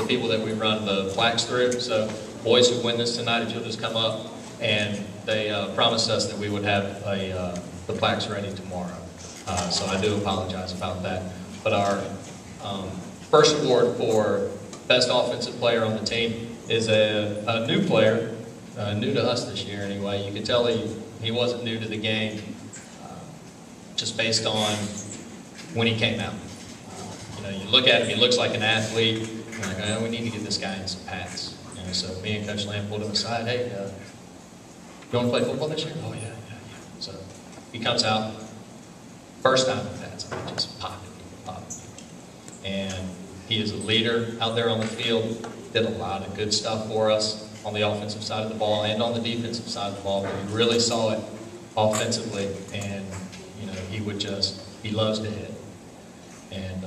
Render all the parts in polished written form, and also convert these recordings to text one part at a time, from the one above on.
the people that we run the plaques through. So boys who win this tonight, if you'll just come up, and they promised us that we would have the plaques ready tomorrow. So I do apologize about that. But our first award for best offensive player on the team is a new player, new to us this year anyway. You can tell he wasn't new to the game, just based on when he came out. You know, you look at him, he looks like an athlete. You're like, oh, we need to get this guy in some pads. You know, so me and Coach Lamb pulled him aside. Hey, you want to play football this year? Oh yeah. So he comes out, first time in pads, just pop it. And he is a leader out there on the field. Did a lot of good stuff for us on the offensive side of the ball and on the defensive side of the ball. But we really saw it offensively, and you know, he loves to hit, and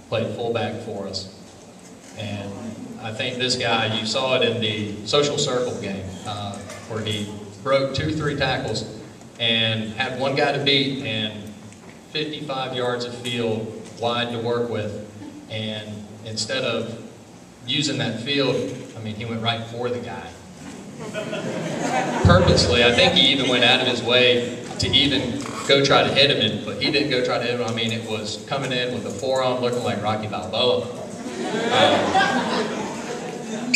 played fullback for us. And I think this guy, you saw it in the social circle game, where he broke 2-3 tackles and had one guy to beat and 55 yards of field wide to work with. And instead of using that field, I mean, he went right for the guy. Purposely. I think he even went out of his way to even go try to hit him, but he didn't go try to hit him. I mean, it was coming in with a forearm looking like Rocky Balboa.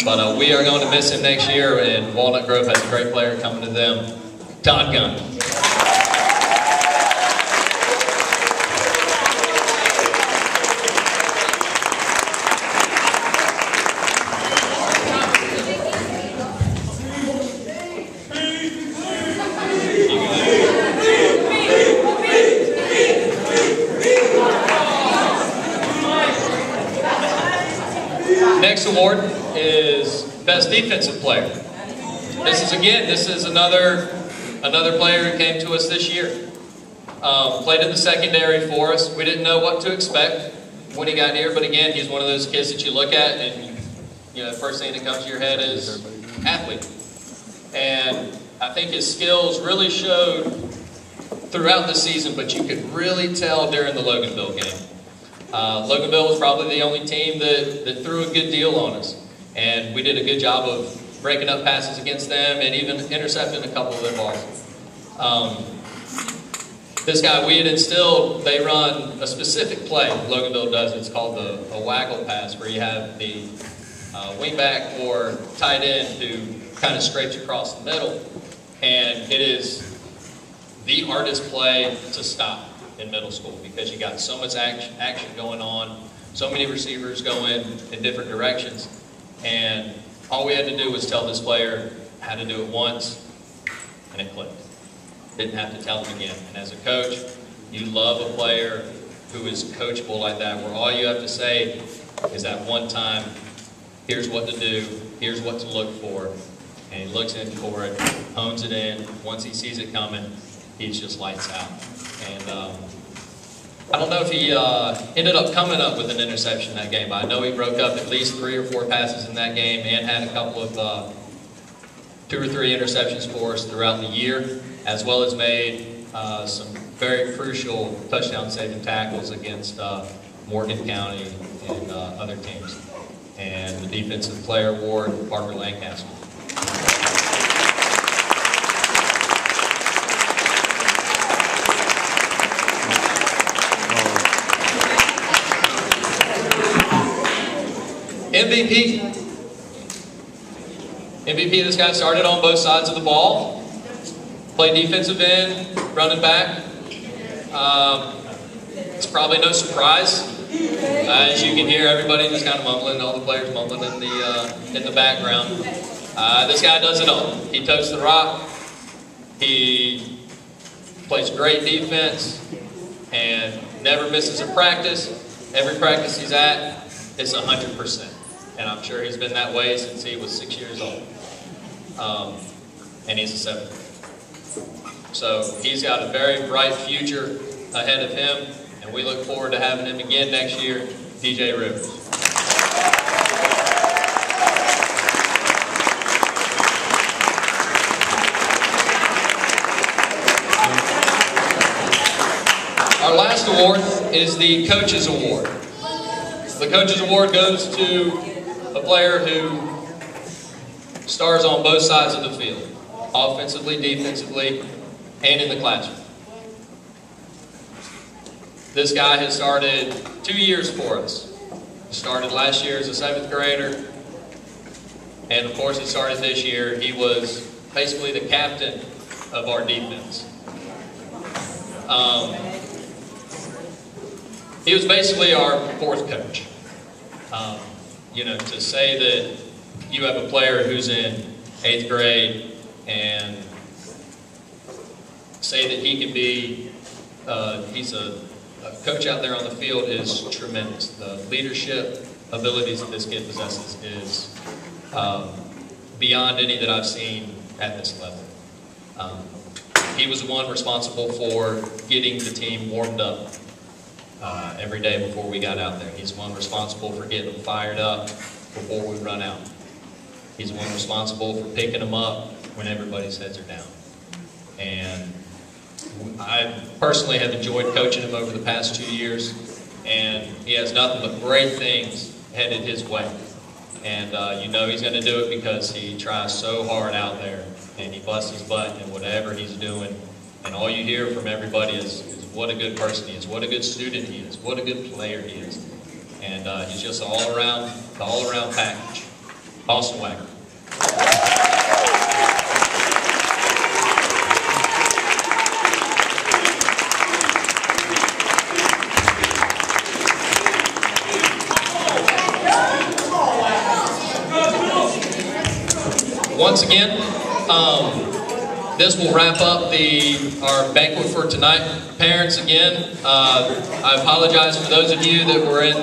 But we are going to miss him next year, and Walnut Grove has a great player coming to them, Todd Gunn. Next award is Best Defensive Player. This is another player who came to us this year. Played in the secondary for us. We didn't know what to expect when he got here, but again, he's one of those kids that you look at and you know, the first thing that comes to your head is athlete. And I think his skills really showed throughout the season, but you could really tell during the Loganville game. Loganville was probably the only team that threw a good deal on us. And we did a good job of breaking up passes against them and even intercepting a couple of their balls. This guy, we had instilled, they run a specific play, Loganville does, it's called a waggle pass, where you have the wingback or tight end who kind of scrapes across the middle. And it is the hardest play to stop in middle school, because you got so much action going on, so many receivers going in different directions, and all we had to do was tell this player how to do it once, and it clicked. Didn't have to tell him again. And as a coach, you love a player who is coachable like that, where all you have to say is that one time, here's what to do, here's what to look for, and he looks in for it, hones it in. Once he sees it coming, he's just lights out. And I don't know if he ended up coming up with an interception that game, but I know he broke up at least 3 or 4 passes in that game and had a couple of 2 or 3 interceptions for us throughout the year, as well as made some very crucial touchdown-saving tackles against Morgan County and other teams. And the Defensive Player Award, Parker Lancaster. MVP, this guy started on both sides of the ball, played defensive end, running back. It's probably no surprise. As you can hear, everybody just kind of mumbling, all the players mumbling in the background. This guy does it all. He totes the rock, he plays great defense, and never misses a practice. Every practice he's at, it's 100%. And I'm sure he's been that way since he was 6 years old. And he's a 7th. So he's got a very bright future ahead of him, and we look forward to having him again next year, DJ Rivers. Our last award is the Coaches Award. The Coaches Award goes to a player who stars on both sides of the field, offensively, defensively, and in the classroom. This guy has started 2 years for us. He started last year as a 7th grader, and of course he started this year. He was basically the captain of our defense. He was basically our 4th coach. You know, to say that you have a player who's in 8th grade and say that he can be, he's a coach out there on the field is tremendous. The leadership abilities that this kid possesses is beyond any that I've seen at this level. He was the one responsible for getting the team warmed up every day before we got out there. He's the one responsible for getting them fired up before we run out. He's the one responsible for picking them up when everybody's heads are down. And I personally have enjoyed coaching him over the past 2 years, and he has nothing but great things headed his way. And you know he's going to do it because he tries so hard out there, and he busts his butt in whatever he's doing. And all you hear from everybody is what a good person he is, what a good student he is, what a good player he is. And he's just the all-around package. Austin Wagner. Once again, this will wrap up our banquet for tonight. Parents, again, I apologize for those of you that were in